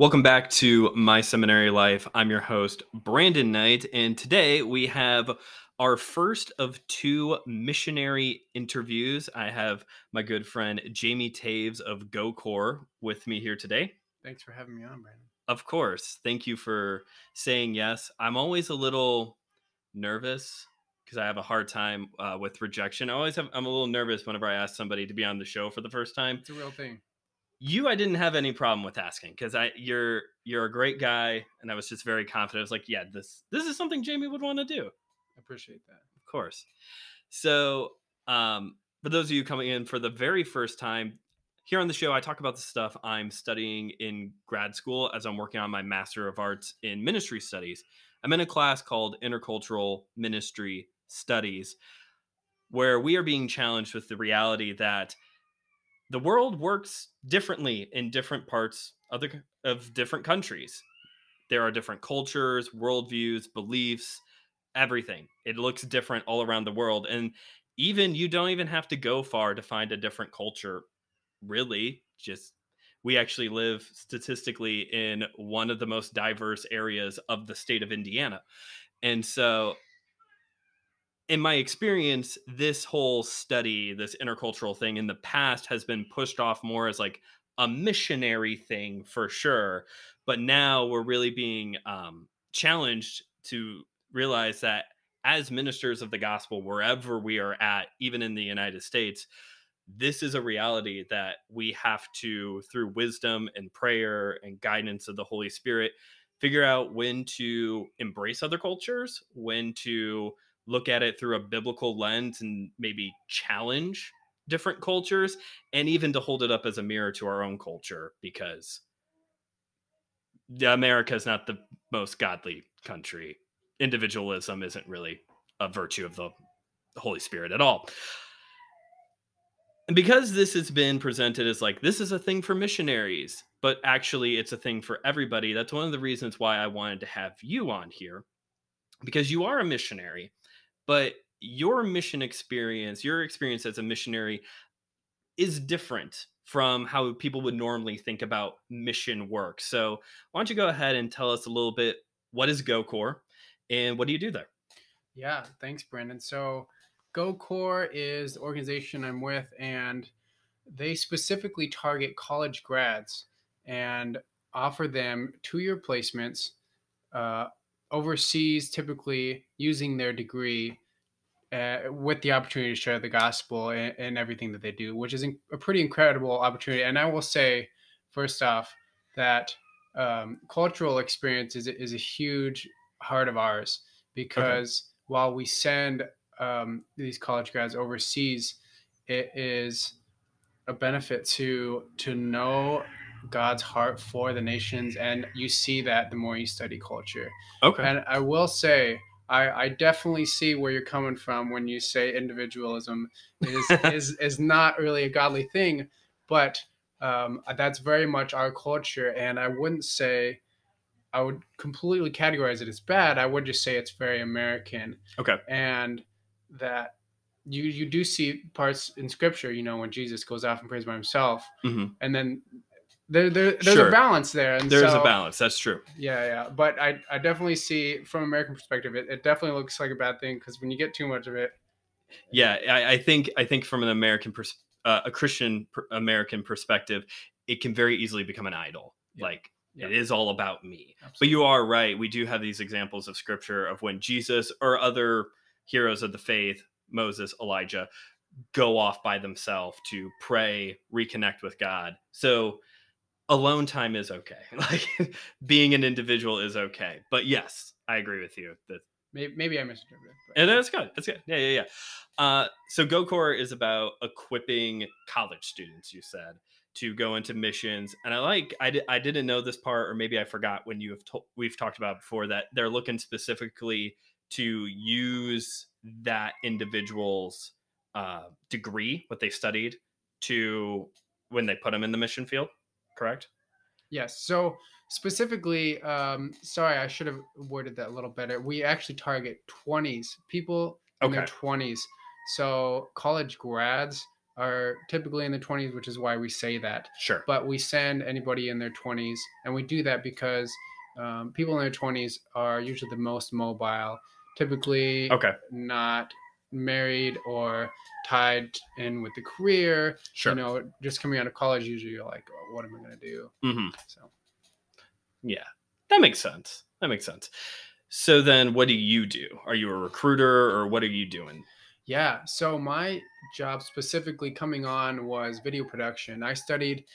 Welcome back to My Seminary Life. I'm your host, Brandon Knight, and today we have our first of two missionary interviews. I have my good friend Jamie Taves of GoCorps with me here today. Thanks for having me on, Brandon. Of course, thank you for saying yes. I'm always a little nervous because I have a hard time with rejection. I'm a little nervous whenever I ask somebody to be on the show for the first time. It's a real thing. I didn't have any problem with asking because you're a great guy, and I was just very confident. I was like, yeah, this is something Jamie would want to do. I appreciate that. Of course. So, for those of you coming in for the very first time, here on the show, I talk about the stuff I'm studying in grad school as I'm working on my Master of Arts in Ministry Studies. I'm in a class called Intercultural Ministry Studies, where we are being challenged with the reality that the world works differently in different parts of different countries. There are different cultures, worldviews, beliefs, everything. It looks different all around the world. And even you don't even have to go far to find a different culture, really. Just we actually live statistically in one of the most diverse areas of the state of Indiana. And so in my experience, this whole study, this intercultural thing in the past has been pushed off more as like a missionary thing for sure. But now we're really being challenged to realize that as ministers of the gospel, wherever we are at, even in the United States, this is a reality that we have to, through wisdom and prayer and guidance of the Holy Spirit, figure out when to embrace other cultures, when to look at it through a biblical lens and maybe challenge different cultures, and even to hold it up as a mirror to our own culture, because America is not the most godly country. Individualism isn't really a virtue of the Holy Spirit at all. And because this has been presented as like this is a thing for missionaries, but actually it's a thing for everybody, that's one of the reasons why I wanted to have you on here, because you are a missionary, but your mission experience, your experience as a missionary is different from how people would normally think about mission work. So, why don't you go ahead and tell us a little bit, what is GoCorps and what do you do there? Yeah, thanks, Brandon. So, GoCorps is the organization I'm with, and they specifically target college grads and offer them 2-year placements uh, overseas, typically using their degree with the opportunity to share the gospel and everything that they do, which is a pretty incredible opportunity. And I will say, first off, that cultural experience is a huge heart of ours Okay. because while we send these college grads overseas, it is a benefit to know God's heart for the nations, and you see that the more you study culture. Okay. And I will say, I definitely see where you're coming from when you say individualism is not really a godly thing, but that's very much our culture, and I wouldn't say I would completely categorize it as bad. I would just say it's very American, Okay. and that you do see parts in scripture, when Jesus goes off and prays by himself, Hmm. and then there's a Sure. balance there, and There's a so balance. That's true. yeah. But I definitely see from American perspective, it definitely looks like a bad thing because when you get too much of it, Yeah, I think from an a Christian American perspective, it can very easily become an idol. yeah, Like yeah, it is all about me. But absolutely. you are right. We do have these examples of scripture of when Jesus or other heroes of the faith, Moses, Elijah, go off by themselves to pray, reconnect with God. So alone time is okay. Like being an individual is okay. But yes, I agree with you that Maybe I misinterpreted, but and yeah. that's good. That's good. Yeah. So GoCore is about equipping college students, you said, to go into missions. And I didn't know this part, or maybe I forgot when we've talked about before that they're looking specifically to use that individual's degree, what they studied, to when they put them in the mission field. Correct? Yes. So specifically, sorry, I should have worded that a little better. We actually target 20s, people in their Okay. 20s. So college grads are typically in their 20s, which is why we say that. Sure. But we send anybody in their 20s, and we do that because people in their 20s are usually the most mobile, typically Okay. not married or tied in with the career. Sure. Just coming out of college, usually you're like, oh, what am I going to do? Hmm. So. Yeah, that makes sense. That makes sense. So then, what do you do? Are you a recruiter, or what are you doing? Yeah. So my job specifically coming on was video production. I studied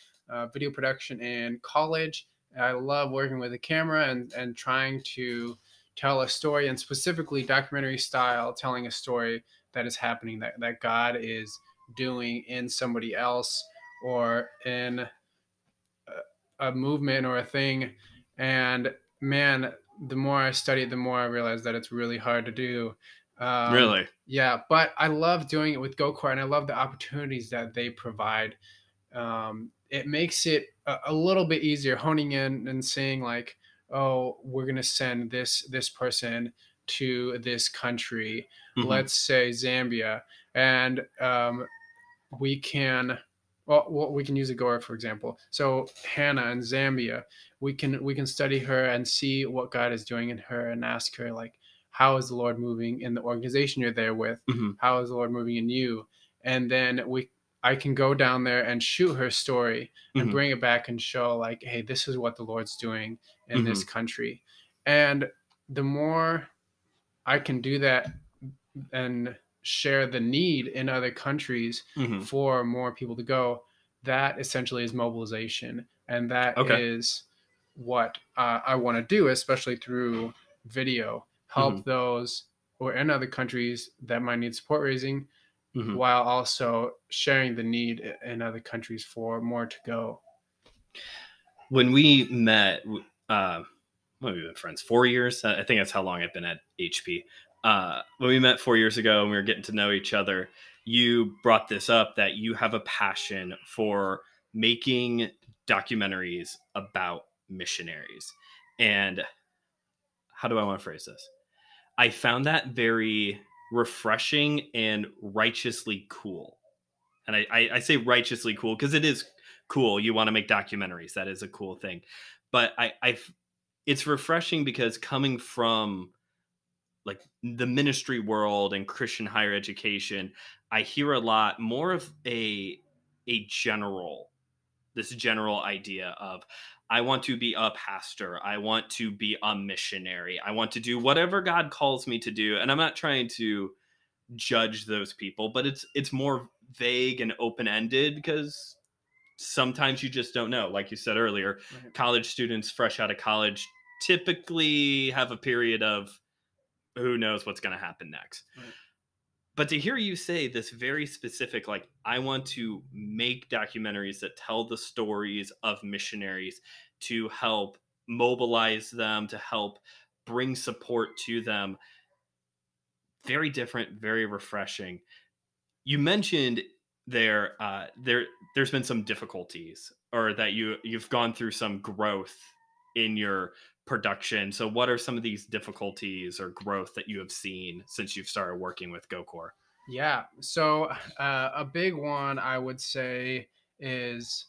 video production in college. I love working with a camera and trying to tell a story, and specifically documentary style, telling a story that is happening, that God is doing in somebody else or in a movement or a thing. And man, the more I study it, the more I realize that it's really hard to do. Really? Yeah, but I love doing it with GoCorps, and I love the opportunities that they provide. It makes it a little bit easier honing in and saying like, oh, we're gonna send this person to this country, Hmm. let's say Zambia, and we can we can use Agora for example. So Hannah in Zambia, we can study her and see what God is doing in her and ask her like, how is the Lord moving in the organization you're there with? Hmm. How is the Lord moving in you? And then I can go down there and shoot her story and Hmm. bring it back and show like, hey, this is what the Lord's doing in this Hmm. country. And the more I can do that and share the need in other countries Hmm. for more people to go, that essentially is mobilization. And that Okay. is what I want to do, especially through video, Hmm. help those who are in other countries that might need support raising Hmm. while also sharing the need in other countries for more to go. When we met, well, we've been friends 4 years. I think that's how long I've been at HP. When we met 4 years ago and we were getting to know each other, you brought this up that you have a passion for making documentaries about missionaries. And how do I want to phrase this? I found that very refreshing and righteously cool. And I say righteously cool because it is cool. You want to make documentaries. That is a cool thing. But it's refreshing because coming from like the ministry world and Christian higher education, I hear a lot more of a general this general idea of I want to be a pastor, I want to be a missionary, I want to do whatever God calls me to do. And I'm not trying to judge those people, but it's more vague and open-ended because sometimes you just don't know. Like you said earlier, Right. college students fresh out of college typically have a period of who knows what's going to happen next. Right. But to hear you say this very specific, like, I want to make documentaries that tell the stories of missionaries to help mobilize them, to help bring support to them, very different, very refreshing. You mentioned there's been some difficulties or that you've gone through some growth in your production. So what are some of these difficulties or growth that you have seen since you've started working with GoCorps? Yeah. So a big one I would say is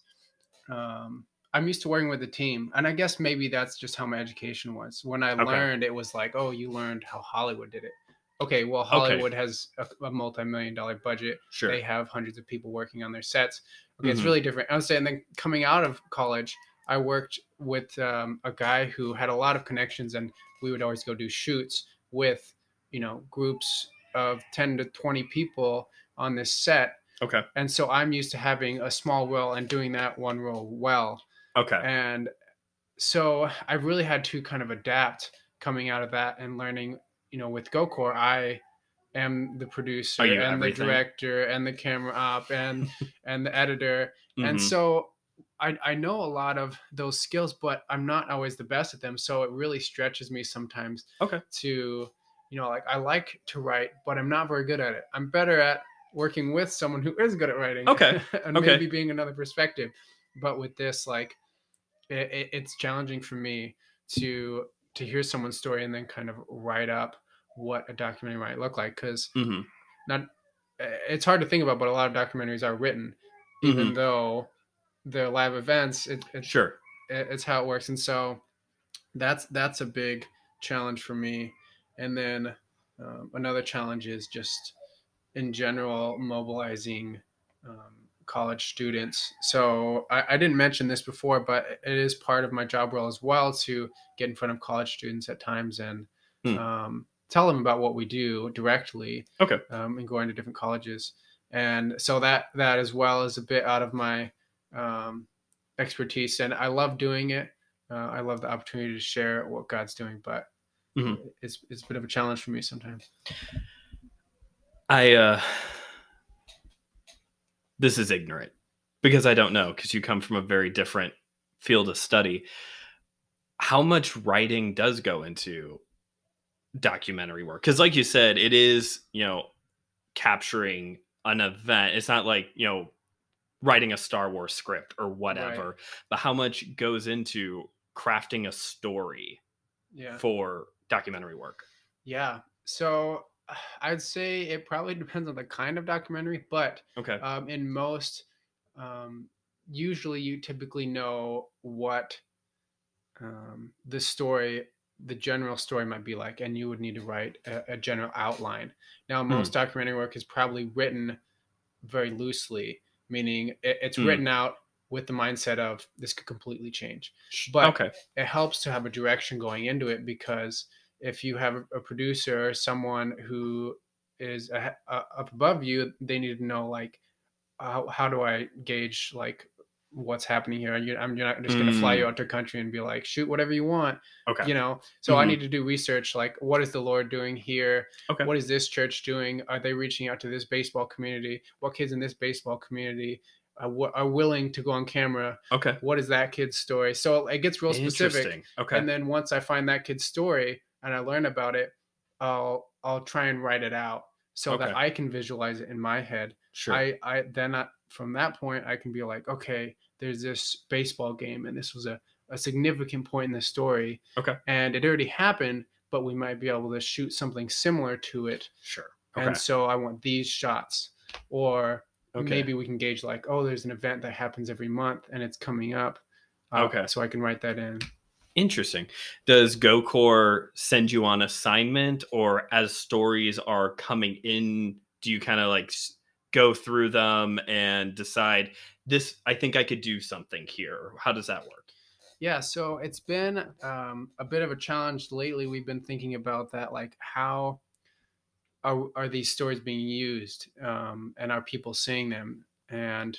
I'm used to working with a team, and I guess maybe that's just how my education was. When I Okay. learned, it was like, oh, you learned how Hollywood did it. Okay, well, Okay. Hollywood has a multi-million-dollar budget. They Sure. have hundreds of people working on their sets. Okay, it's Mhm. really different. I would say, and then coming out of college, I worked with a guy who had a lot of connections, and we would always go do shoots with, groups of 10 to 20 people on this set. Okay. And so I'm used to having a small role and doing that one role well. Okay. And so I really had to kind of adapt coming out of that and learning, with GoCore, I am the Are producer you and the everything? director and the camera op and the editor. And Mhm. so I know a lot of those skills, but I'm not always the best at them. So it really stretches me sometimes Okay. to, like I like to write, but I'm not very good at it. I'm better at working with someone who is good at writing Okay. and Okay. maybe being another perspective. But with this, like it's challenging for me to hear someone's story and then kind of write up what a documentary might look like because Mhm. not it's hard to think about, but a lot of documentaries are written, even Hmm. though they're live events. Sure. It's how it works, and so that's a big challenge for me. And then another challenge is just in general mobilizing college students. So I didn't mention this before, but it is part of my job role as well to get in front of college students at times and Hmm. tell them about what we do directly, Okay. and going to different colleges. And so that as well is a bit out of my um, expertise, and I love doing it. I love the opportunity to share what God's doing, but Hmm. it's a bit of a challenge for me sometimes. I this is ignorant because I don't know, because you come from a very different field of study. How much writing does go into documentary work? Because, like you said, it is, capturing an event. It's not like, writing a Star Wars script or Right. whatever, but how much goes into crafting a story Yeah. for documentary work? Yeah. So I'd say it probably depends on the kind of documentary, but Okay. in most, um, usually you typically know what the story, the general story might be like, and you would need to write a general outline. Now, Mm, most documentary work is probably written very loosely, meaning it's mm. written out with the mindset of this could completely change. But Okay. it helps to have a direction going into it, because if you have a producer or someone who is up above you, they need to know like how do I gauge like what's happening here? You're not just going to fly you Mm, out to country and be like, shoot whatever you want, okay. you know? So I Hmm. need to do research. Like, what is the Lord doing here? Okay. What is this church doing? Are they reaching out to this baseball community? What kids in this baseball community are willing to go on camera? Okay. What is that kid's story? So it gets real specific. Interesting. Okay. And then once I find that kid's story and I learn about it, I'll try and write it out so that Okay. I can visualize it in my head. Sure. From that point I can be like, okay, there's this baseball game and this was a significant point in the story, Okay. and it already happened, but we might be able to shoot something similar to it. Sure. And Okay. so I want these shots. Or Okay. maybe we can gauge like, oh, there's an event that happens every month and it's coming up, Okay. so I can write that in. Interesting. Does GoCorps send you on assignment, or as stories are coming in, do you kind of like go through them and decide this? I think I could do something here. How does that work? Yeah, so it's been a bit of a challenge lately. We've been thinking about that, like how are these stories being used, and are people seeing them? And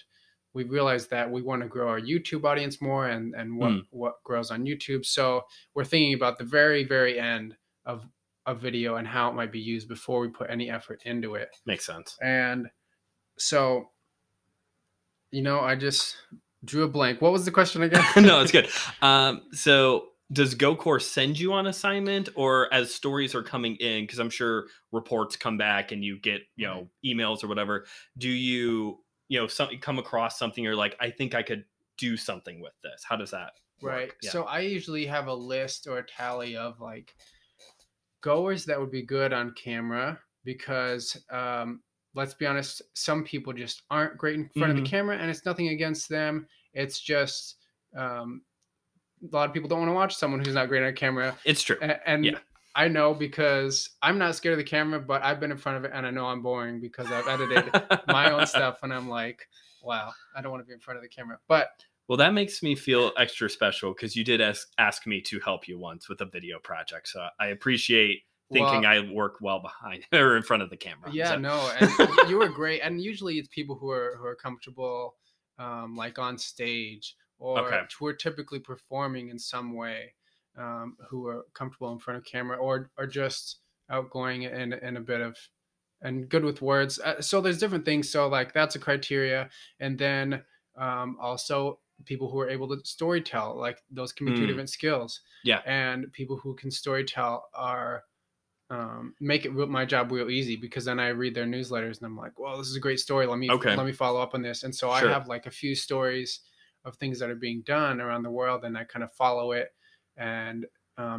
we realized that we want to grow our YouTube audience more, and Hmm. what grows on YouTube. So we're thinking about the very end of a video and how it might be used before we put any effort into it. Makes sense. And so, I just drew a blank. What was the question again? No, it's good. So does GoCorps send you on assignment, or as stories are coming in, because I'm sure reports come back and you get, Right. emails or whatever, do you, something come across something you're like, I think I could do something with this? How does that Right. work? Yeah. So I usually have a list or a tally of like goers that would be good on camera, because let's be honest, some people just aren't great in front of the Hmm. camera, and it's nothing against them. It's just um, a lot of people don't want to watch someone who's not great on camera. It's true. And Yeah. I know, because I'm not scared of the camera, but I've been in front of it and I know I'm boring because I've edited my own stuff and I'm like, wow, I don't want to be in front of the camera. But Well, that makes me feel extra special because you did ask me to help you once with a video project. So I appreciate thinking well, I work well behind or in front of the camera. yeah, So, no, and you were great. And usually it's people who are comfortable, like on stage, or okay. who are typically performing in some way, who are comfortable in front of camera, or just outgoing and a bit of and good with words. So there's different things. So like that's a criteria, and then also people who are able to storytell, like those can be two Mm, different skills, yeah. and people who can storytell are make my job real easy, because then I read their newsletters and I'm like, well, this is a great story. Okay. Let me follow up on this. And so I Sure. have like a few stories of things that are being done around the world, and I kind of follow it, and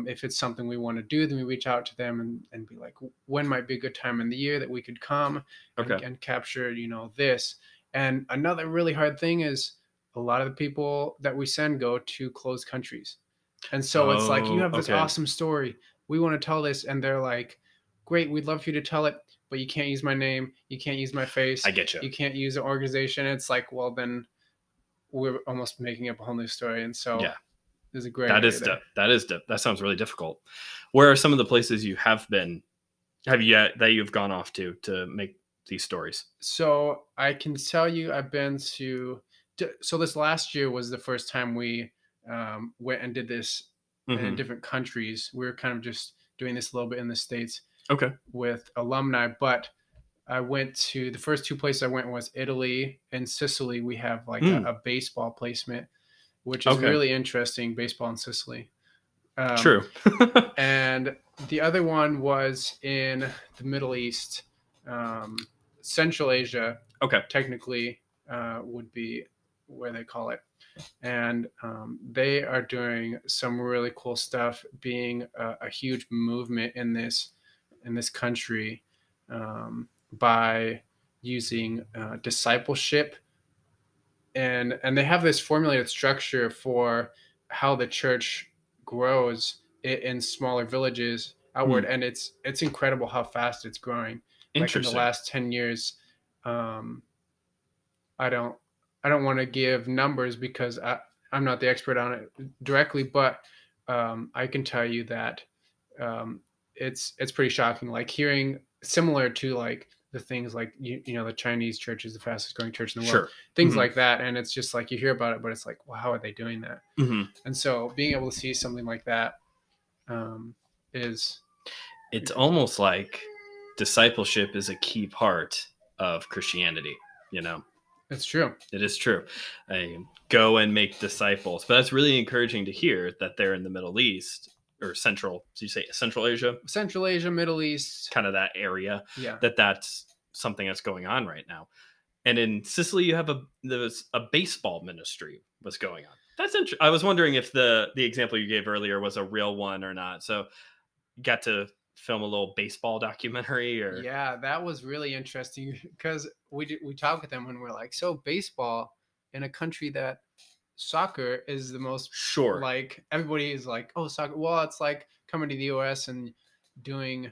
if it's something we want to do, then we reach out to them and be like, when might be a good time in the year that we could come Okay. and capture, this. And another really hard thing is a lot of the people that we send go to closed countries. And so it's like, you Oh, have this okay. awesome story. We want to tell this. And they're like, great, we'd love for you to tell it, but you can't use my name. You can't use my face. I get you. You can't use an organization. It's like, well, then we're almost making up a whole new story. And so Yeah. there's a gray That area is there. that sounds really difficult. Where are some of the places you have that you've gone off to make these stories? So I can tell you, I've been so this last year was the first time we went and did this in Hmm. different countries. We were kind of just doing this a little bit in the States Okay. with alumni, but I went to the first two places I went was Italy and Sicily. We have like Mm, a baseball placement, which is okay. really interesting, baseball in Sicily. Um, True. and the other one was in the Middle East, um, Central Asia, Okay. technically would be where they call it. And they are doing some really cool stuff, being a huge movement in this country by using discipleship, and they have this formulated structure for how the church grows in smaller villages outward, Hmm. and it's incredible how fast it's growing. Like in the Interesting. last 10 years, um, I don't I don't want to give numbers because I'm not the expert on it directly, but I can tell you that um, it's pretty shocking. Like hearing similar to like the things like the Chinese church is the fastest growing church in the world, Sure. things Hmm. like that, and it's just like you hear about it, but it's like, well, how are they doing that? Hmm. And so being able to see something like that um, is It's pretty cool. almost like discipleship is a key part of Christianity. You know, It's true. it is true. I go and make disciples, but that's really encouraging to hear that they're in the Middle East or Central. So you say Central Asia, Central Asia, Middle East, kind of that area. yeah. That's something that's going on right now. And in Sicily, you have there's a baseball ministry was going on. That's interesting. I was wondering if the example you gave earlier was a real one or not. So you got to film a little baseball documentary or Yeah, that was really interesting because we talk with them when we're like, so baseball in a country that soccer is the most, sure, like, everybody is like, oh, soccer. Well, it's like coming to the US and doing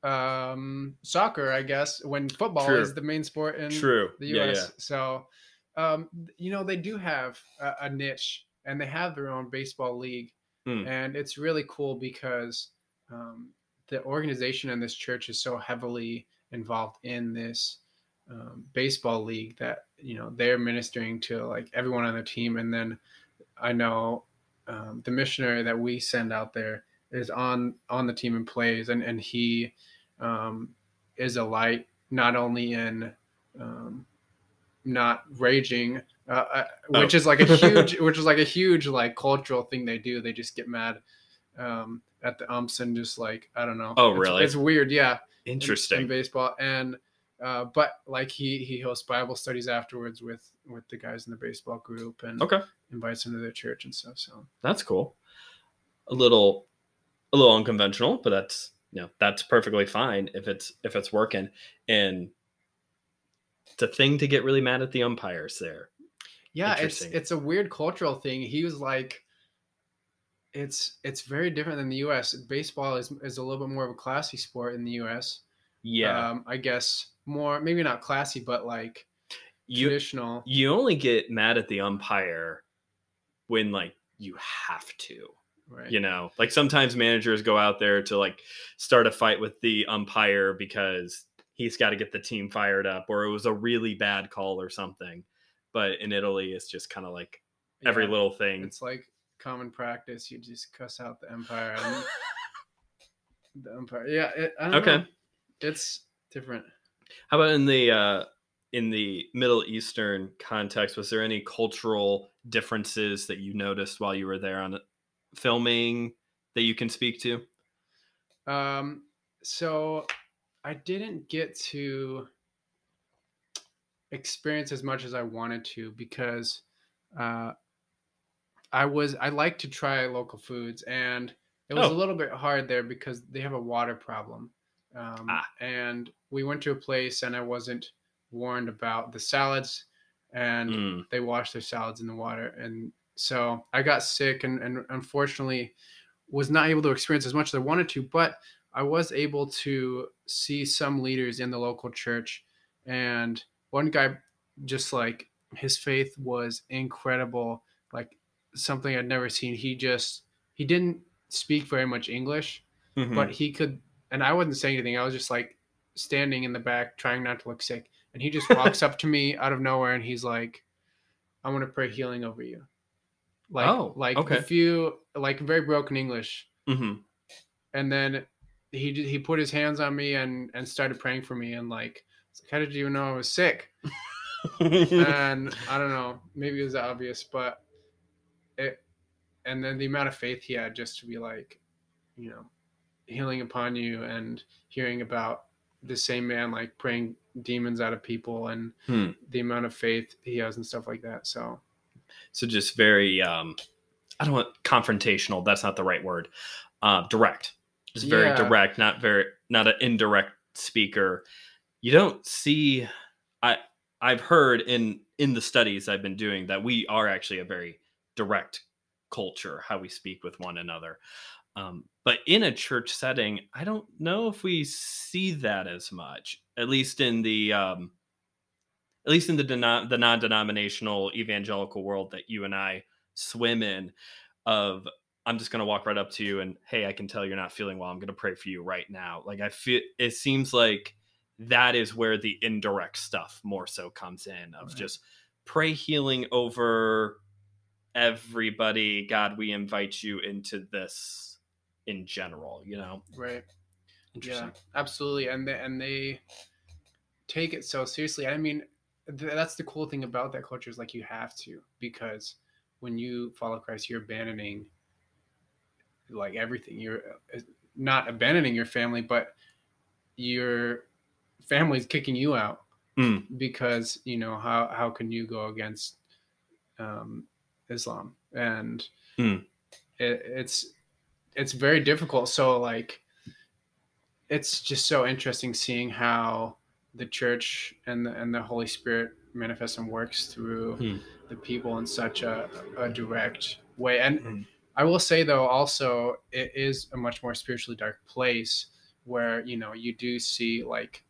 soccer, I guess, when football true, is the main sport in true, the yeah, yeah. US. So, they do have a niche and they have their own baseball league, Hmm. and it's really cool because um, the organization in this church is so heavily involved in this baseball league that they're ministering to like everyone on the team. And then I know the missionary that we send out there is on the team and plays, and he um, is a light not only in not raging, Oh, which is like a huge like cultural thing they do. They just get mad at the umps and just like, I don't know. oh, It's really? weird, yeah, in Interesting. baseball. And but like he hosts Bible studies afterwards with the guys in the baseball group and Okay, invites them to their church and stuff. So that's cool. A little a little unconventional, but that's perfectly fine if it's working. And it's a thing to get really mad at the umpires there. yeah, Interesting. it's a weird cultural thing. He was like, it's very different than the U.S. Baseball is a little bit more of a classy sport in the U.S. Yeah. I guess more, maybe not classy, but like You traditional. you only get mad at the umpire when like you have to. Right. You know, like sometimes managers go out there to like start a fight with the umpire because he's got to get the team fired up or it was a really bad call or something. But in Italy, it's just kind of like every Yeah, little thing. it's like common practice. You just cuss out the empire and the umpire. Yeah, I don't know. Okay. It's different. How about in the Middle Eastern context? Was there any cultural differences that you noticed while you were there on filming that you can speak to? Um, so I didn't get to experience as much as I wanted to because uh, I like to try local foods, and it was a Oh, little bit hard there because they have a water problem. ah, And we went to a place, and I wasn't warned about the salads, and mm, they wash their salads in the water, and so I got sick, and unfortunately was not able to experience as much as I wanted to, but I was able to see some leaders in the local church. And one guy, just like, his faith was incredible, like something I'd never seen. He didn't speak very much English, but hmm he could, and I wasn't saying anything. I was just like standing in the back trying not to look sick. And he just walks up to me out of nowhere and he's like, I want to pray healing over you. Oh, Like the okay. few, like very broken English. hmm And then he put his hands on me and started praying for me, and like, how did you even know I was sick? And I don't know, maybe it was obvious, but it, and then the amount of faith he had just to be like, you know, healing upon you, and hearing about the same man like praying demons out of people, and hmm. the amount of faith he has and stuff like that. So So just very, I don't want confrontational. That's not the right word. Direct, just very yeah, direct, not an indirect speaker. You don't see. I I've heard in the studies I've been doing that we are actually a very direct culture, how we speak with one another. But in a church setting, I don't know if we see that as much. At least in the non-denominational evangelical world that you and I swim in. Of I'm just going to walk right up to you and, hey, I can tell you're not feeling well. I'm going to pray for you right now. Like, I feel it seems like that is where the indirect stuff more so comes in, of right, just pray healing over everybody. God, we invite you into this in general, right, yeah, Interesting. absolutely. And they take it so seriously. I mean, that's the cool thing about that culture, is like, you have to, because when you follow Christ, you're abandoning like everything. You're not abandoning your family, but your family's kicking you out, Mm, because how can you go against um, Islam? And mm, it's very difficult. So like, it's just so interesting seeing how the church and the Holy Spirit manifests and works through mm, the people in such a direct way. And mm. I will say, though, also, it is a much more spiritually dark place, where you do see like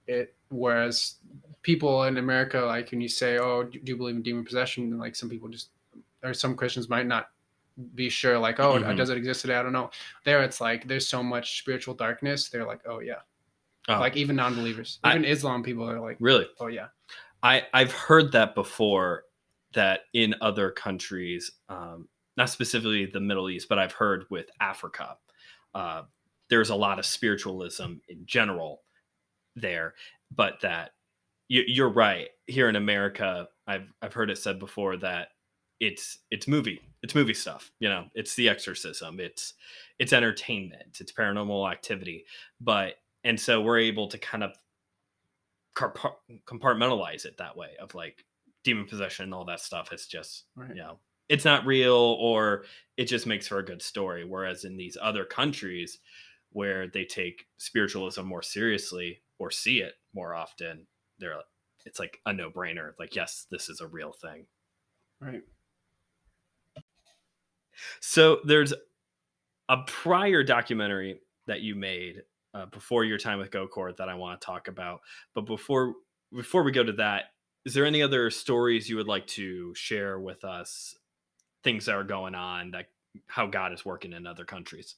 it. Whereas people in America, like, when you say, "Oh, do you believe in demon possession?" and like, some people just, or some Christians might not be sure, like, "Oh, Mhm. does it exist today?" I don't know. There, it's like there's so much spiritual darkness. They're like, "Oh yeah." Oh, Like, even non-believers, I even Islam people are like, really "Oh yeah." I've heard that before, that in other countries, not specifically the Middle East, but I've heard with Africa, uh, there's a lot of spiritualism in general there, but that you're right. Here in America, I've heard it said before that it's movie stuff. It's the exorcism. It's entertainment. It's paranormal activity. But and so we're able to kind of compartmentalize it that way, of like demon possession and all that stuff. It's just, Right. it's not real, or it just makes for a good story. Whereas in these other countries where they take spiritualism more seriously, or see it more often, they're it's like a no-brainer. Like, yes, this is a real thing. Right. So there's a prior documentary that you made before your time with GoCorps that I want to talk about. But before we go to that, is there any other stories you would like to share with us? Things that are going on, that how God is working in other countries.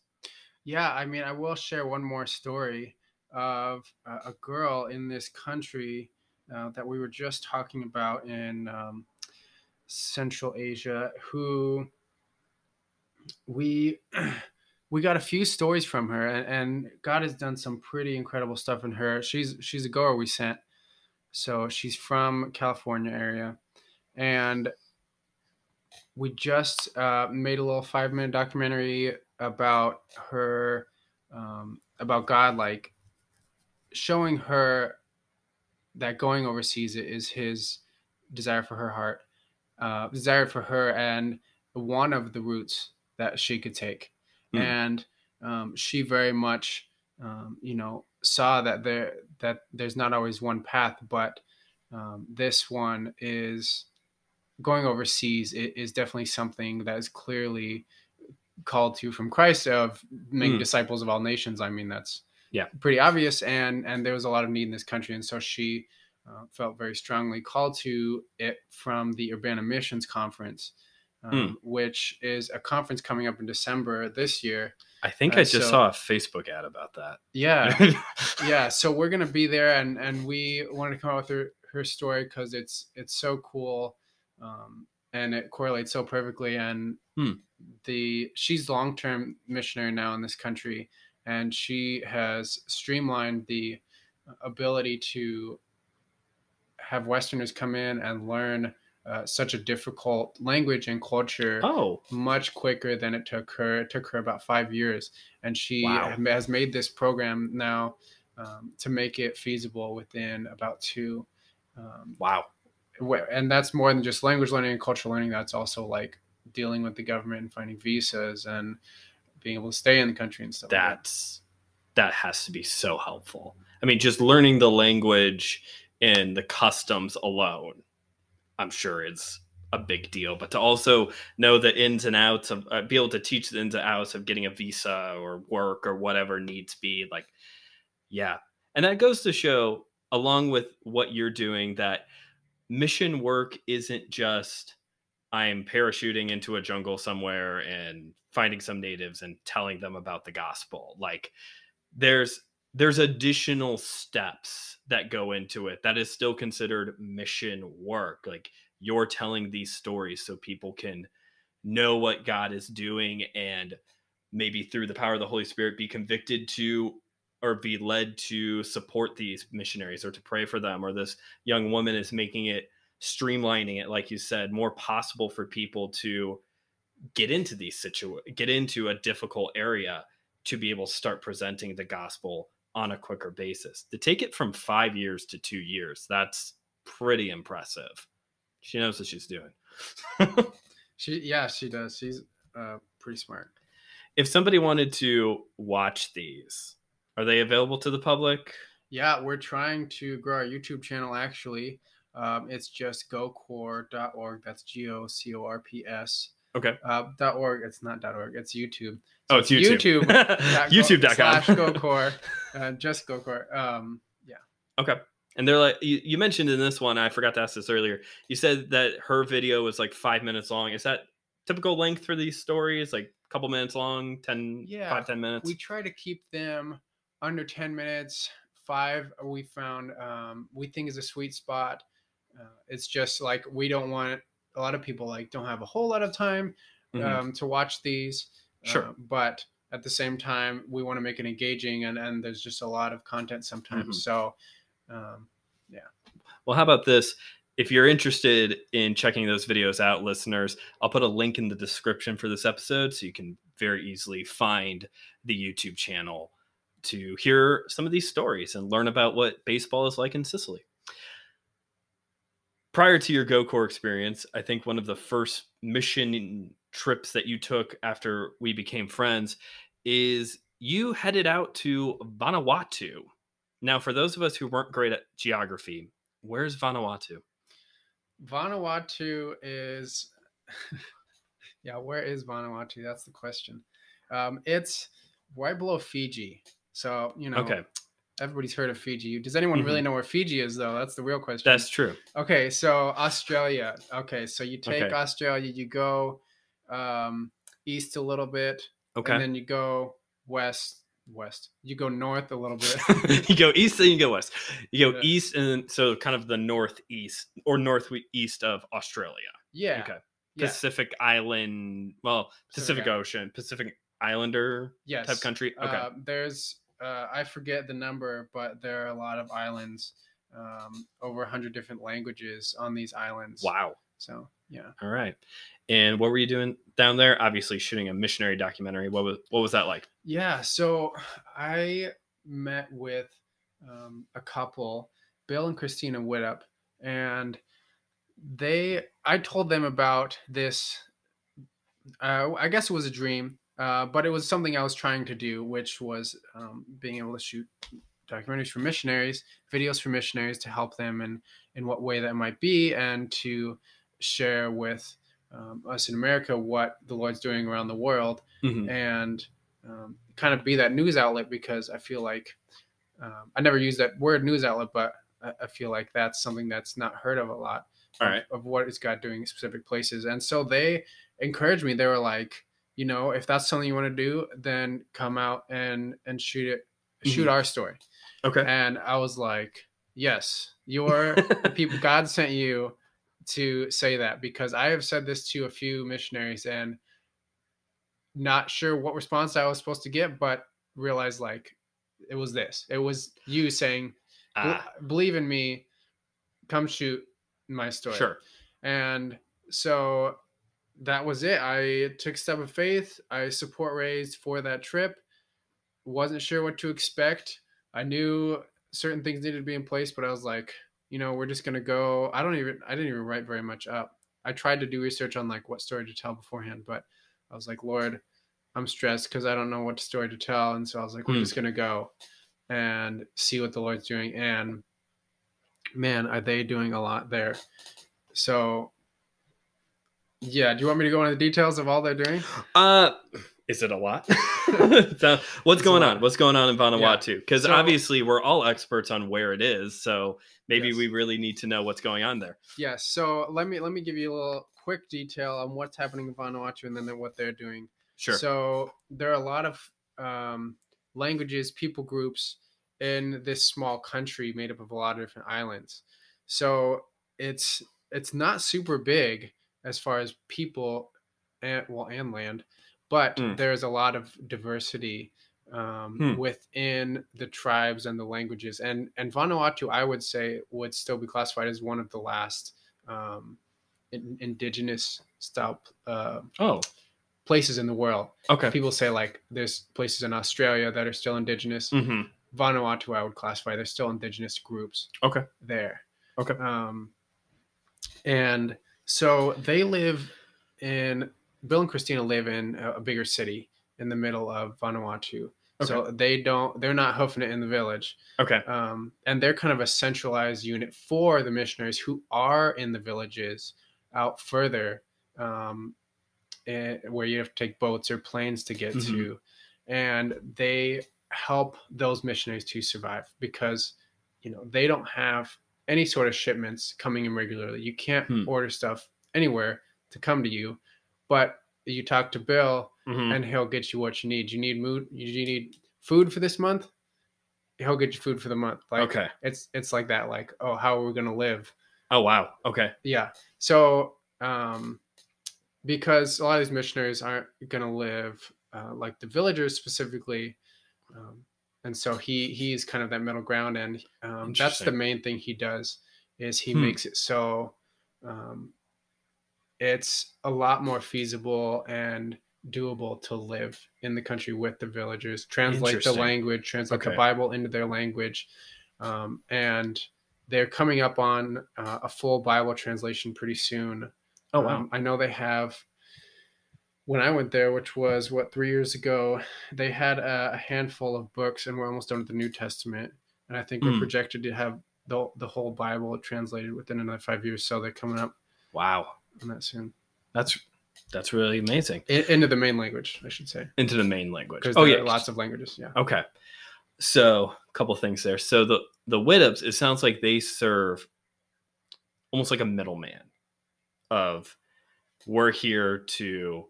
Yeah, I mean, I will share one more story of a girl in this country that we were just talking about in Central Asia, who we we got a few stories from her, and God has done some pretty incredible stuff in her. She's a goer we sent, so she's from California area, and we just made a little 5-minute documentary about her, about God, like showing her that going overseas is His desire for her heart, desire for her, and one of the routes that she could take. Hmm. And she very much, saw that there's not always one path, but this one is going overseas is definitely something that is clearly called to from Christ of making Hmm. disciples of all nations. I mean, that's Yeah. pretty obvious, and there was a lot of need in this country, and so she felt very strongly called to it from the Urbana Missions Conference, Hmm. which is a conference coming up in December this year. I think I just So saw a Facebook ad about yeah, that. yeah. So we're gonna be there, and we wanted to come out with her story because it's so cool, and it correlates so perfectly. And Hmm. she's long term missionary now in this country, and she has streamlined the ability to have Westerners come in and learn such a difficult language and culture Oh, much quicker than it took her. It took her about 5 years, and she wow. has made this program now to make it feasible within about two. Um, Wow. and that's more than just language learning and cultural learning. That's also like dealing with the government and finding visas and being able to stay in the country and stuff like that. That has to be so helpful. I mean, just learning the language and the customs alone, I'm sure is a big deal. But to also know the ins and outs of, be able to teach the ins and outs of getting a visa or work or whatever needs be, like, yeah. And that goes to show, along with what you're doing, that mission work isn't just I'm parachuting into a jungle somewhere and finding some natives and telling them about the gospel. Like, there's additional steps that go into it that is still considered mission work. Like, you're telling these stories so people can know what God is doing, and maybe through the power of the Holy Spirit be convicted to or be led to support these missionaries or to pray for them. Or this young woman is making it, streamlining it, like you said, more possible for people to get into a difficult area, to be able to start presenting the gospel on a quicker basis. To take it from 5 years to 2 years, that's pretty impressive. She knows what she's doing. She does. She's pretty smart. If somebody wanted to watch these, are they available to the public? Yeah, we're trying to grow our YouTube channel actually. It's just gocorp.org. That's GOCORPS. Okay. .org. It's not .org. It's YouTube. Oh, So it's it's YouTube. YouTube.com. YouTube.com/GoCorp. Just GoCorp. Yeah. Okay. And they're like, you mentioned in this one, I forgot to ask this earlier. You said that her video was like 5 minutes long. Is that typical length for these stories? Like a couple minutes long, 10, Yeah. 5, 10 minutes? We try to keep them under 10 minutes. 5 we found we think is a sweet spot. It's just like we don't want a lot of people like don't have a whole lot of time Mm-hmm. to watch these, Sure. but at the same time we want to make it engaging, and there's just a lot of content sometimes. Mm-hmm. So um, yeah. Well, how about this? If you're interested in checking those videos out, listeners, I'll put a link in the description for this episode so you can very easily find the YouTube channel to hear some of these stories and learn about what baseball is like in Sicily. Prior to your GoCorps experience, I think one of the first mission trips that you took after we became friends is you headed out to Vanuatu. Now, for those of us who weren't great at geography, where's Vanuatu? Vanuatu is yeah, where is Vanuatu? That's the question. It's right below Fiji. So, Okay. everybody's heard of Fiji. Does anyone really Mhm. know where Fiji is, though? That's the real question. That's true. Okay, so Australia. Okay, so you take Okay. Australia, you go east a little bit, and Okay. then you go west. You go north a little bit. You go east, then you go west. You go Yeah. east, and so kind of the northeast or northeast of Australia. Yeah, Okay. yeah. Pacific Island, well, Pacific Pacific Island. Ocean, Pacific Islander type Yes. country. Okay. There's I forget the number, but there are a lot of islands, over 100 different languages on these islands. Wow. So yeah. All right. And what were you doing down there? Obviously shooting a missionary documentary. What was that like? Yeah. So I met with a couple, Bill and Christina Widup, and I told them about this I guess it was a dream, but it was something I was trying to do, which was being able to shoot documentaries for missionaries, videos for missionaries to help them in what way that might be, and to share with us in America what the Lord's doing around the world, Hmm. and kind of be that news outlet, because I feel like I never use that word news outlet, but I feel like that's something that's not heard of a lot All right. of what is God doing in specific places. And so they encouraged me. They were like, if that's something you want to do, then come out and shoot Hmm. our story. Okay. And I was like, yes, you're the people God sent you to say that, because I have said this to a few missionaries and not sure what response I was supposed to get, but realized like it was this. It was you saying, Ah, believe in me, come shoot my story. sure. And so that was it. I took a step of faith. I support raised for that trip. Wasn't sure what to expect. I knew certain things needed to be in place, but I was like, we're just gonna go. I didn't even write very much up. I tried to do research on like what story to tell beforehand, but I was like, Lord, I'm stressed because I don't know what story to tell. And so I was like, we're Mm. just gonna go and see what the Lord's doing. And man, are they doing a lot there. So yeah, do you want me to go into the details of all they're doing? Uh, is it a lot? What's It's a going on? lot. What's going on in Yeah. Vanuatu? Because So obviously we're all experts on where it is, so maybe yes. we really need to know what's going on there. Yes. So let me give you a little quick detail on what's happening in Vanuatu and then what they're doing. Sure. So there are a lot of languages, people groups in this small country made up of a lot of different islands. So it's it's not super big as far as people and land, but Mm. there's a lot of diversity Hmm. within the tribes and the languages. And Vanuatu, I would say, would still be classified as one of the last um, indigenous style Oh, places in the world. okay. People say like there's places in Australia that are still indigenous. Mm-hmm. Vanuatu, I would classify, there's still indigenous groups Okay. there. Okay. Um, and so they live in Bill and Christina live in a bigger city in the middle of Vanuatu. Okay. So they're not hoofing it in the village. Okay. And they're kind of a centralized unit for the missionaries who are in the villages out further, where you have to take boats or planes to get Mm-hmm. to. And they help those missionaries to survive because, they don't have any sort of shipments coming in regularly. You can't Hmm. order stuff anywhere to come to you, but you talk to Bill Mm-hmm. and he'll get you what you need. You need food for this month? He'll get you food for the month. Like Okay. it's like that. Like, oh, how are we gonna live? Oh, wow. Okay. Yeah. So because a lot of these missionaries aren't gonna live like the villagers specifically, and so he's kind of that middle ground, and that's the Interesting. main thing he does is he Hmm. makes it so um, it's a lot more feasible and doable to live in the country with the villagers, translate the Interesting. language, translate the Okay. Bible into their language, and they're coming up on a full Bible translation pretty soon. Oh, wow. I know they have. When I went there, which was 3 years ago, they had a handful of books, and we're almost done with the New Testament. And I think we're Hmm. projected to have the whole Bible translated within another 5 years. So they're coming up Wow. on that soon. That's really amazing. Into the main language, I should say, Into the main language. because Oh, there yeah. are lots of languages. Yeah. Okay. So, a couple things there. So the Widows, it sounds like they serve almost like a middleman of we're here to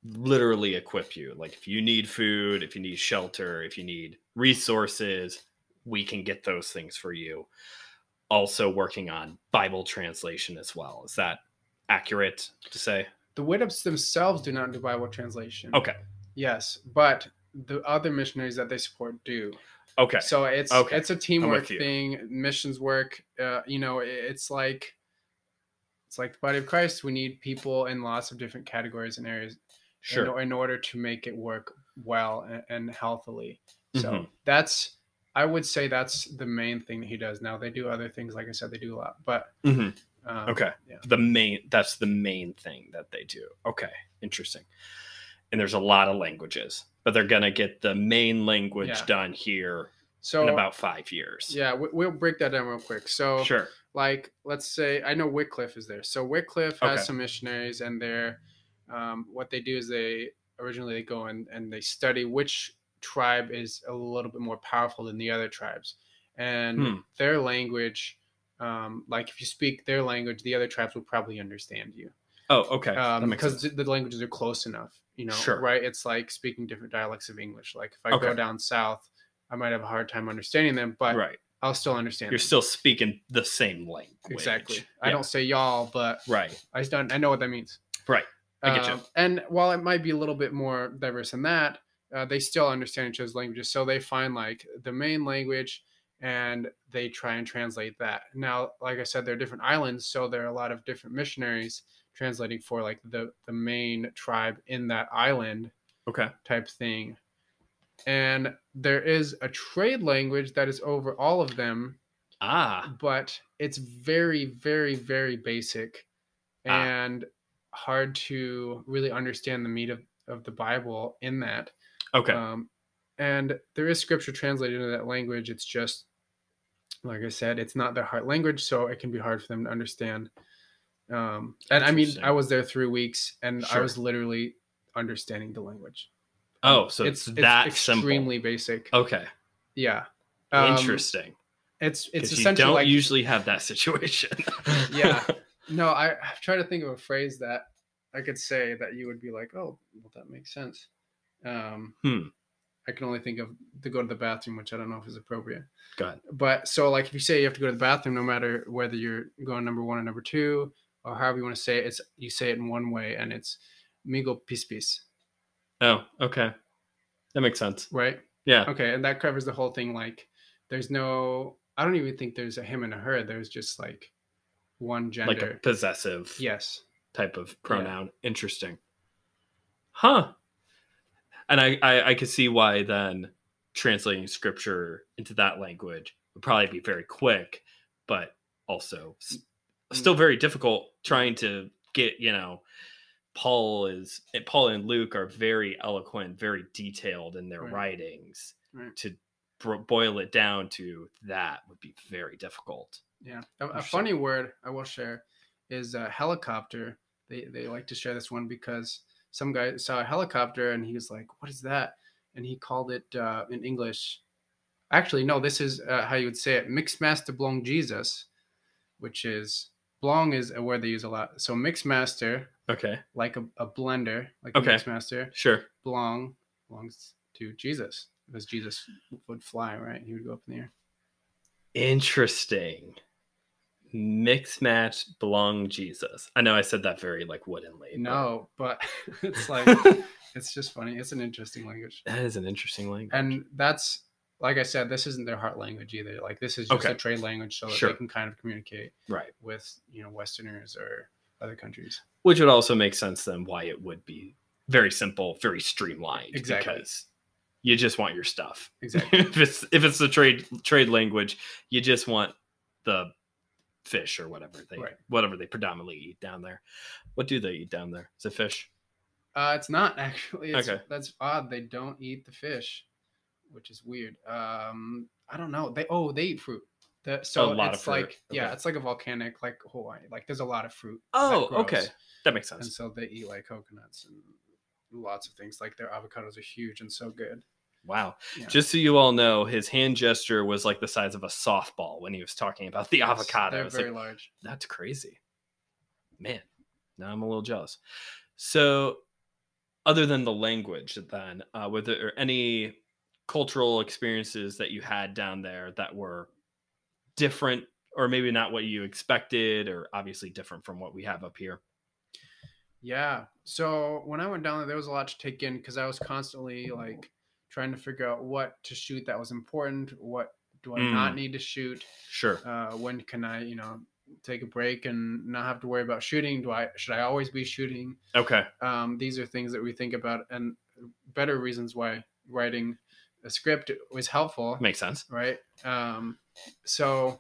literally equip you. Like if you need food, if you need shelter, if you need resources, we can get those things for you. Also working on Bible translation as well. Is that accurate to say? The Widows themselves do not do Bible translation. Okay. Yes, but the other missionaries that they support do. Okay. So it's Okay. it's a I'm teamwork with you. thing, missions work. It's like the body of Christ. We need people in lots of different categories and areas Sure. in order to make it work well and healthily. So Mhm. that's I would say that's the main thing that he does. Now they do other things, like I said, they do a lot, but Hmm. Okay. yeah, That's the main thing that they do. Okay. Interesting. And there's a lot of languages, but they're going to get the main language yeah. done here in So about 5 years. yeah, we'll break that down real quick. So, Sure. like, let's say I know Wycliffe is there. So Wycliffe has Okay. some missionaries, and they're what they do is they originally they go and they study which tribe is a little bit more powerful than the other tribes, and Hmm. their language. Like if you speak their language, the other tribes will probably understand you. Oh, okay. That makes Because sense. the languages are close enough, Sure. right? It's like speaking different dialects of English. Like if I go Okay. down south, I might have a hard time understanding them, but Right. I'll still understand You're them. still speaking the same language. Exactly. I Yeah. don't say y'all, but Right. I know what that means. Right. I get you. And while it might be a little bit more diverse than that, they still understand each other's languages. So they find like the main language and they try and translate that. Now, like I said, there are different islands, so there are a lot of different missionaries translating for like the main tribe in that island Okay. type thing. And there is a trade language that is over all of them, Ah. but it's very, very, very basic Ah. and hard to really understand the meat of the Bible in that. Okay. And there is scripture translated into that language. It's just, like I said, it's not their heart language, so it can be hard for them to understand. And I mean, I Interesting. was there 3 weeks, and I Sure. was literally understanding the language. Oh, so it's It's that simple. extremely basic. Okay. Yeah. Interesting. It's Because you essentially don't like usually have that situation. yeah. No, I'm trying to think of a phrase that I could say that you would be like, oh, well, that makes sense. Um, Hmm. I can only think of to go to the bathroom, which I don't know if is appropriate. Go ahead. But so, like, if you say you have to go to the bathroom, no matter whether you're going number one or number two, or however you want to say it, you say it in one way, and it's "migo pis pis," Oh, okay. That makes sense. right? Yeah. Okay, and that covers the whole thing. Like, there's no, I don't even think there's a him and a her. There's just like one Like a gender. possessive Yes. type of Yeah. pronoun. Interesting. Huh. And I could see why then translating scripture into that language would probably be very quick, but also still very difficult trying to get, Paul and Luke are very eloquent, very detailed in their Right. writings. Right. To boil it down to that would be very difficult. Yeah. A funny word I will share is helicopter. They like to share this one because some guy saw a helicopter and he was like, "What is that?" And he called it in English. Actually, no, this is how you would say it: Mixmaster Blong Jesus, which is Blong is a word they use a lot. So Mixmaster, Okay. like a blender, like a Okay. Mixmaster. Sure. Blong belongs to Jesus because Jesus would fly, right? He would go up in the air. Interesting. Mix match belong Jesus. I know I said that very like woodenly. No, but it's like it's just funny. It's an interesting language. That is an interesting language. And that's like I said, this isn't their heart language either. Like this is just a trade language so that they can kind of communicate with, Westerners or other countries. Which would also make sense then why it would be very simple, very streamlined. Exactly. Because you just want your stuff. Exactly. if it's the trade language, you just want the fish or whatever they predominantly eat down there. What do they eat down there? Is it fish? It's not actually. Okay. That's odd. They don't eat the fish, which is weird. I don't know. They eat fruit. So a lot it's of fruit. Like it's like a volcanic like Hawaii. Like there's a lot of fruit. Oh, okay. That makes sense. And so they eat like coconuts and lots of things. Like their avocados are huge and so good. Wow. Yeah. Just so you all know, his hand gesture was like the size of a softball when he was talking about the avocado. They're very large. That's crazy. Man, now I'm a little jealous. So other than the language then, were there any cultural experiences that you had down there that were different or maybe not what you expected or obviously different from what we have up here? Yeah. So when I went down there was a lot to take in because I was constantly like trying to figure out what to shoot that was important. What do I not need to shoot? Sure. When can I, take a break and not have to worry about shooting? Should I always be shooting? Okay. These are things that we think about and better reasons why writing a script was helpful, Makes sense. right? So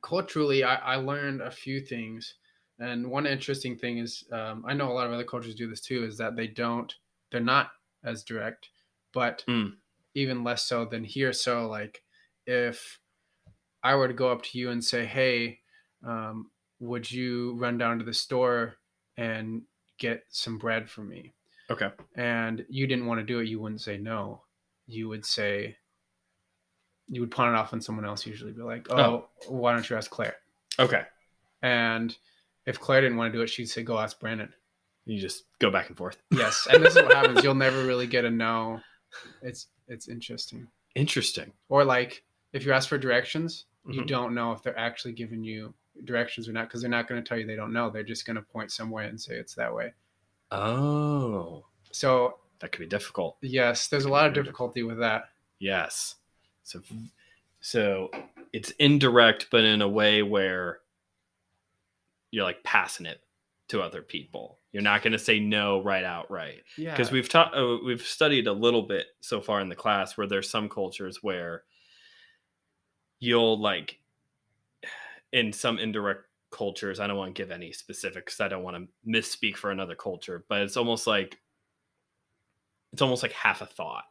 culturally, I learned a few things, and one interesting thing is I know a lot of other cultures do this too. Is that they're not as direct, but Mm. even less so than here. So like if I were to go up to you and say, "Hey, would you run down to the store and get some bread for me?" Okay. and you didn't want to do it, you wouldn't say no. You would say, you would pawn it off on someone else, usually be like, Oh, "Oh, why don't you ask Claire?" okay. And if Claire didn't want to do it, she'd say, "Go ask Brandon." You just go back and forth. Yes. And this is what happens. You'll never really get a no. It's interesting. Interesting. Or like if you ask for directions, you Mhm. don't know if they're actually giving you directions or not, because they're not going to tell you they don't know. They're just going to point some way and say it's that way. Oh, So that could be difficult. yes, there's a Could be lot of very difficulty with that. Yes. So, so it's indirect, but in a way where you're like passing it to other people. You're not going to say no right outright. Because Yeah. we've studied a little bit so far in the class where there's some cultures where you'll like in some indirect cultures. I don't want to give any specifics. I don't want to misspeak for another culture, but it's almost like half a thought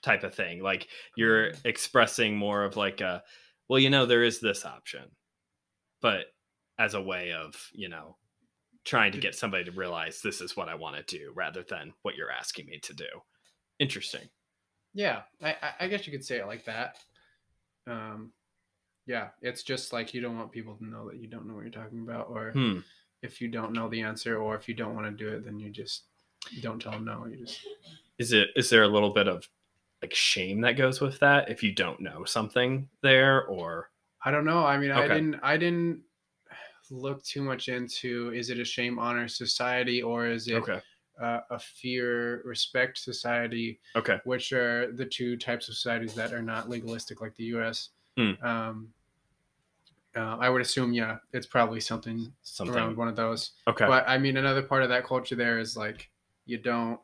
type of thing. Like you're expressing more of like a, well, there is this option, but as a way of, trying to get somebody to realize this is what I want to do rather than what you're asking me to do. Interesting. Yeah. I guess you could say it like that. Um, yeah. It's just like you don't want people to know that you don't know what you're talking about, or Hmm. if you don't know the answer, or if you don't want to do it, then you just don't tell them no. You just Is there a little bit of like shame that goes with that if you don't know something there or I don't know. I mean, okay. I didn't look too much into, is it a shame honor society, or is it Okay. a fear respect society, Okay. which are the two types of societies that are not legalistic like the U.S. Hmm. Um, I would assume, yeah, it's probably something around one of those. Okay. But I mean, another part of that culture there is like you don't.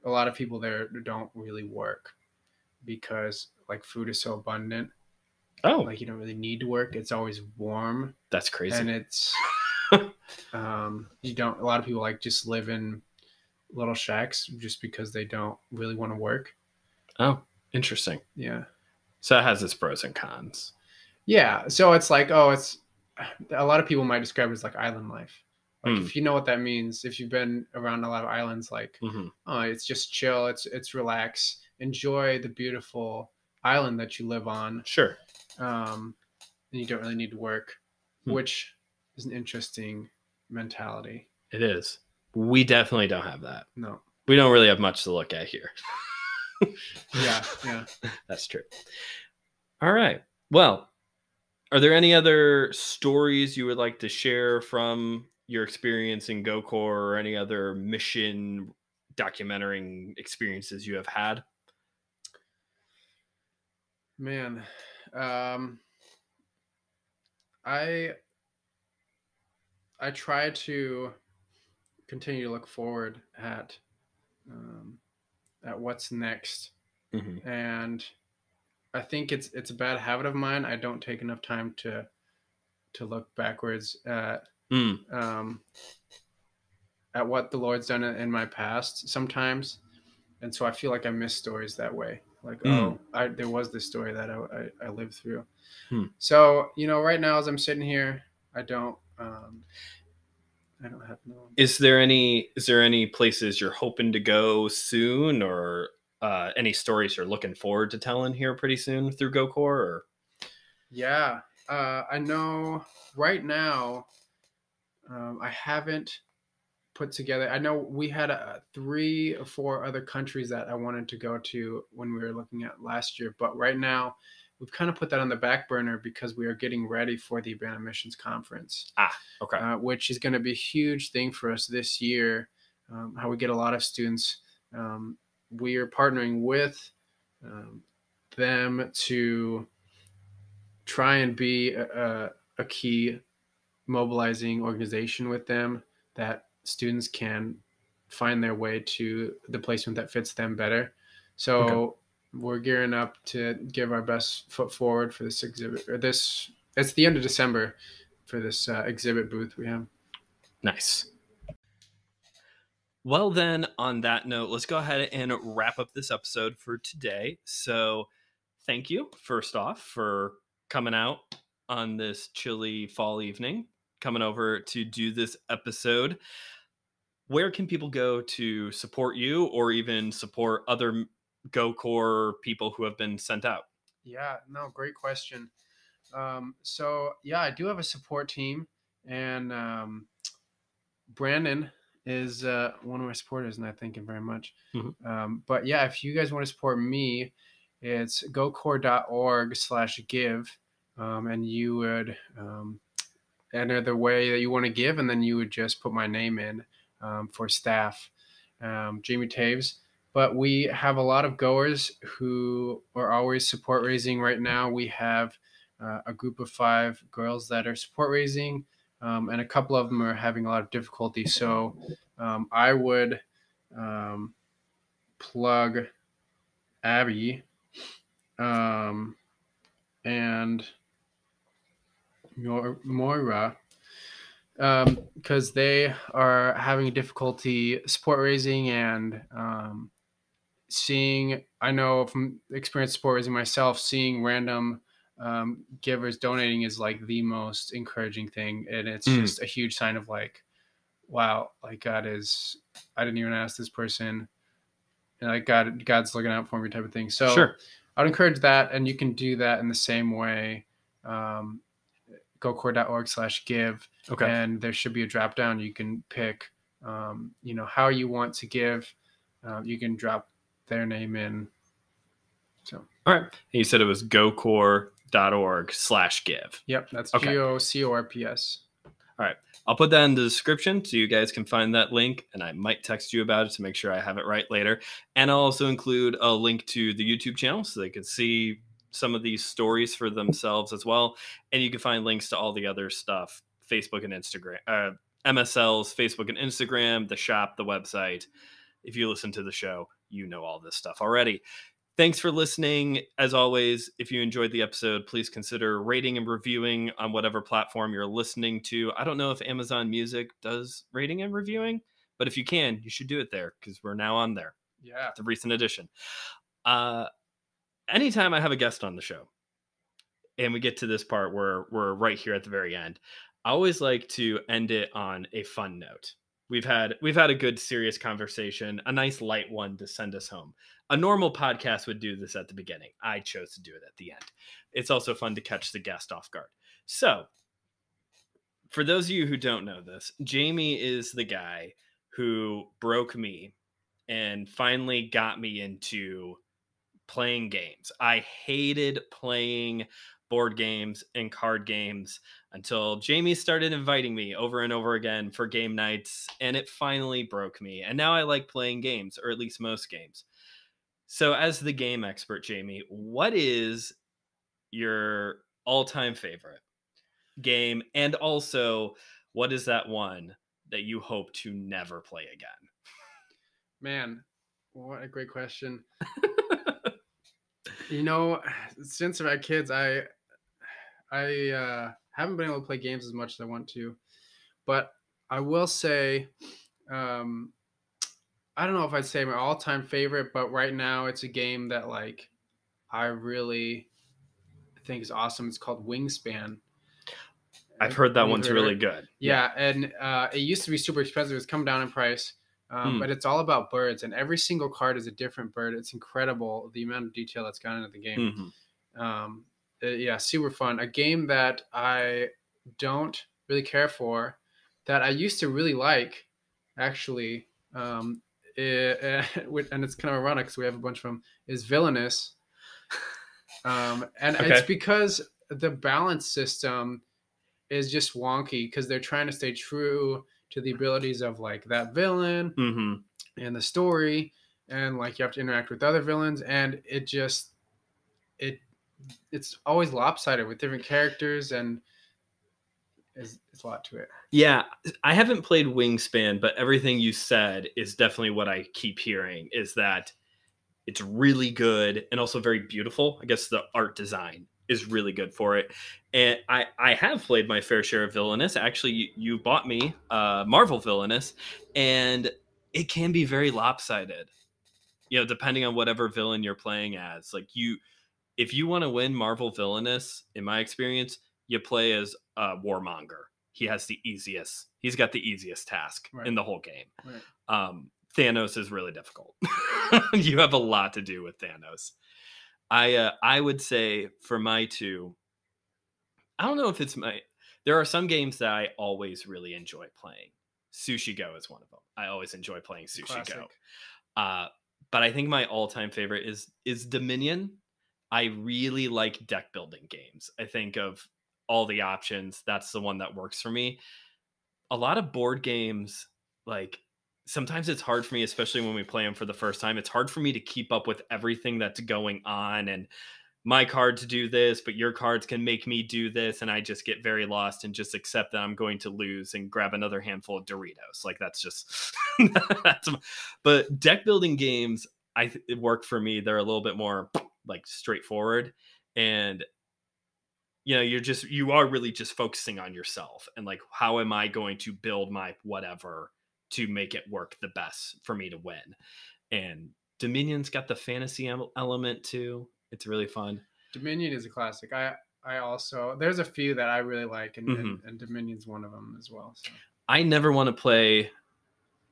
A lot of people there don't really work because like food is so abundant. Oh, Like you don't really need to work. It's always warm, that's crazy. and it's you don't. A lot of people like just live in little shacks just because they don't really want to work. Oh, interesting. Yeah. So it has its pros and cons. Yeah. So it's like, oh, it's a lot of people might describe it as like island life. Like Hmm. if you know what that means, if you've been around a lot of islands, like Mm-hmm. oh, it's just chill, it's relax, enjoy the beautiful island that you live on. Sure. And you don't really need to work, Hmm. which is an interesting mentality. It is. We definitely don't have that. No. We don't really have much to look at here. Yeah. Yeah. That's true. All right. Well, are there any other stories you would like to share from your experience in GoCorps or any other mission documenting experiences you have had? Man, I I try to continue to look forward at what's next, Mm-hmm. and I think it's a bad habit of mine. I don't take enough time to look backwards um, at what the Lord's done in my past sometimes, and so I feel like I miss stories that way. Like, oh, there was this story that I lived through. Hmm. So right now as I'm sitting here, I don't have no. Is there any places you're hoping to go soon, or any stories you're looking forward to telling here pretty soon through GoCorps? Or Yeah, I know right now I haven't put together. I know we had 3 or 4 other countries that I wanted to go to when we were looking at last year, but right now we've kind of put that on the back burner because we are getting ready for the Abandoned Missions Conference. Okay. Which is going to be a huge thing for us this year. How we get a lot of students. We are partnering with them to try and be a key mobilizing organization with them that students can find their way to the placement that fits them better. So we're gearing up to give our best foot forward for this exhibit. Or this, it's the end of December for this exhibit booth we have. Nice. Well, then, on that note, let's go ahead and wrap up this episode for today. So, thank you, first off, for coming out on this chilly fall evening, coming over to do this episode. Where can people go to support you or even support other GoCorps people who have been sent out? Yeah, no, great question. So yeah, I do have a support team, and Brandon is one of my supporters, and I thank him very much. Mhm. But yeah, if you guys want to support me, it's gocorps.org/give, and you would enter the way that you want to give, and then you would just put my name in for staff, Jamie Taves. But we have a lot of goers who are always support raising. Right now, we have a group of 5 girls that are support raising, and a couple of them are having a lot of difficulty. So I would plug Abby and Moira, because they are having difficulty support raising and seeing. I know from experience support raising myself, seeing random givers donating is like the most encouraging thing, and it's Mm. just a huge sign of like, wow, like God is. I didn't even ask this person, and like God's looking out for me, type of thing. So Sure. I'd encourage that, and you can do that in the same way. GoCorps.org/give, Okay. and there should be a drop down. You can pick, how you want to give. You can drop their name in. So, all right. You said it was gocorps.org/give. yep, that's Okay. GOCORPS. All right. I'll put that in the description so you guys can find that link, and I might text you about it to make sure I have it right later. And I'll also include a link to the YouTube channel so they can see some of these stories for themselves as well. And you can find links to all the other stuff, Facebook and Instagram, MSL's Facebook and Instagram, the shop, the website. If you listen to the show, you know all this stuff already. Thanks for listening. As always, if you enjoyed the episode, please consider rating and reviewing on whatever platform you're listening to. I don't know if Amazon Music does rating and reviewing, but if you can, you should do it there because we're now on there. Yeah. The recent addition. Anytime I have a guest on the show and we get to this part where we're right here at the very end, I always like to end it on a fun note. We've had a good serious conversation, a nice light one to send us home. A normal podcast would do this at the beginning. I chose to do it at the end. It's also fun to catch the guest off guard. So, for those of you who don't know this, Jamie is the guy who broke me and finally got me into playing games. I hated playing board games and card games until Jamie started inviting me over and over again for game nights, and it finally broke me. And now I like playing games, or at least most games. So, as the game expert, Jamie, what is your all-time favorite game? And also, what is that one that you hope to never play again? Man, what a great question. Since I've had kids, I haven't been able to play games as much as I want to, but I will say, I don't know if I'd say my all-time favorite, but right now it's a game that like I really think is awesome. It's called Wingspan. I've heard that Have you one's heard really it? good. Yeah, and it used to be super expensive. It's come down in price, but it's all about birds, and every single card is a different bird. It's incredible the amount of detail that's gone into the game. Yeah, super fun. A game that I don't really care for, that I used to really like, actually, and it's kind of ironic because we have a bunch of them, is Villainous. And it's because the balance system is just wonky because they're trying to stay true to the abilities of like that villain and the story, and like you have to interact with other villains, and it's always lopsided with different characters, and it's a lot to it. Yeah, I haven't played Wingspan, but everything you said is definitely what I keep hearing, is that It's really good and also very beautiful. I guess the art design is really good for it. And I have played my fair share of Villainous. Actually, you bought me Marvel Villainous, and it can be very lopsided. You know, depending on whatever villain you're playing as. Like if you want to win Marvel Villainous, in my experience, you play as Warmonger. He's got the easiest task Right. in the whole game. Right. Thanos is really difficult. You have a lot to do with Thanos. I would say for my two, I don't know if it's my. There are some games that I always really enjoy playing. Sushi Go is one of them. I always enjoy playing Sushi Classic. Go. But I think my all-time favorite is Dominion. I really like deck building games. I think of all the options, that's the one that works for me. A lot of board games, like sometimes it's hard for me, especially when we play them for the first time. It's hard for me to keep up with everything that's going on, and my cards do this, but your cards can make me do this, and I just get very lost and just accept that I'm going to lose and grab another handful of Doritos. Like that's just that's. But deck building games, it work for me. They're a little bit more like straightforward, and you are really just focusing on yourself and like how am I going to build my whatever to make it work the best for me to win. And Dominion's got the fantasy element too. It's really fun. Dominion is a classic. I also there's a few that I really like, and, Mm-hmm. and Dominion's one of them as well. So. I never want to play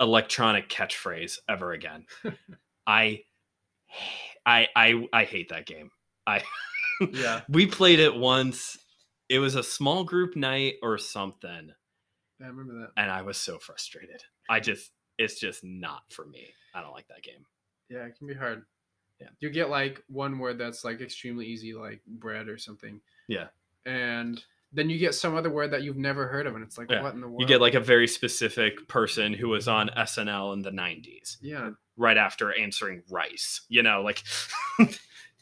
electronic catchphrase ever again. I hate that game. Yeah. We played it once. It was a small group night or something. I remember that. And I was so frustrated. It's just not for me. I don't like that game. Yeah, it can be hard. Yeah. You get like one word that's like extremely easy, like bread or something. Yeah. And then you get some other word that you've never heard of, and it's like, what in the world? You get like a very specific person who was on SNL in the 90s. Yeah. Right after answering rice. Like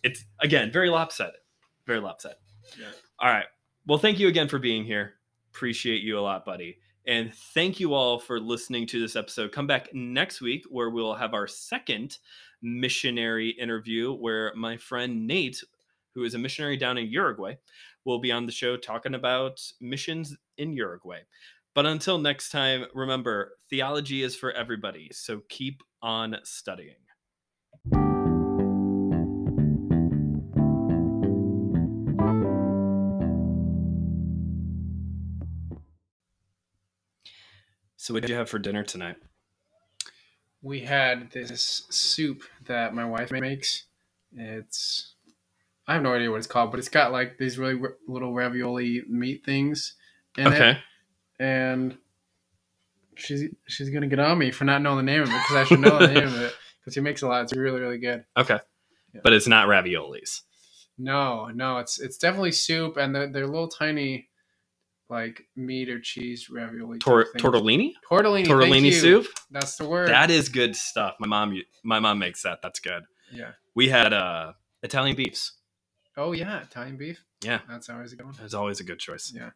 it's, again, very lopsided. Very lopsided. Yeah. All right. Well, thank you again for being here. Appreciate you a lot, buddy. And thank you all for listening to this episode. Come back next week where we'll have our second missionary interview where my friend Nate, who is a missionary down in Uruguay, will be on the show talking about missions in Uruguay. But until next time, remember, theology is for everybody. So keep on studying. So what did you have for dinner tonight? We had this soup that my wife makes. I have no idea what it's called, but it's got like these really little ravioli meat things in it. And she's gonna get on me for not knowing the name of it because I should know the name of it because she makes a lot. It's really, really good. Okay. Yeah. But it's not raviolis. No, it's definitely soup, and they're little tiny like meat or cheese ravioli. Tortellini? Tortellini soup? That's the word. That is good stuff. My mom makes that. That's good. Yeah. We had Italian beefs. Oh yeah, Italian beef. Yeah. That's always a good one. It's always a good choice. Yeah.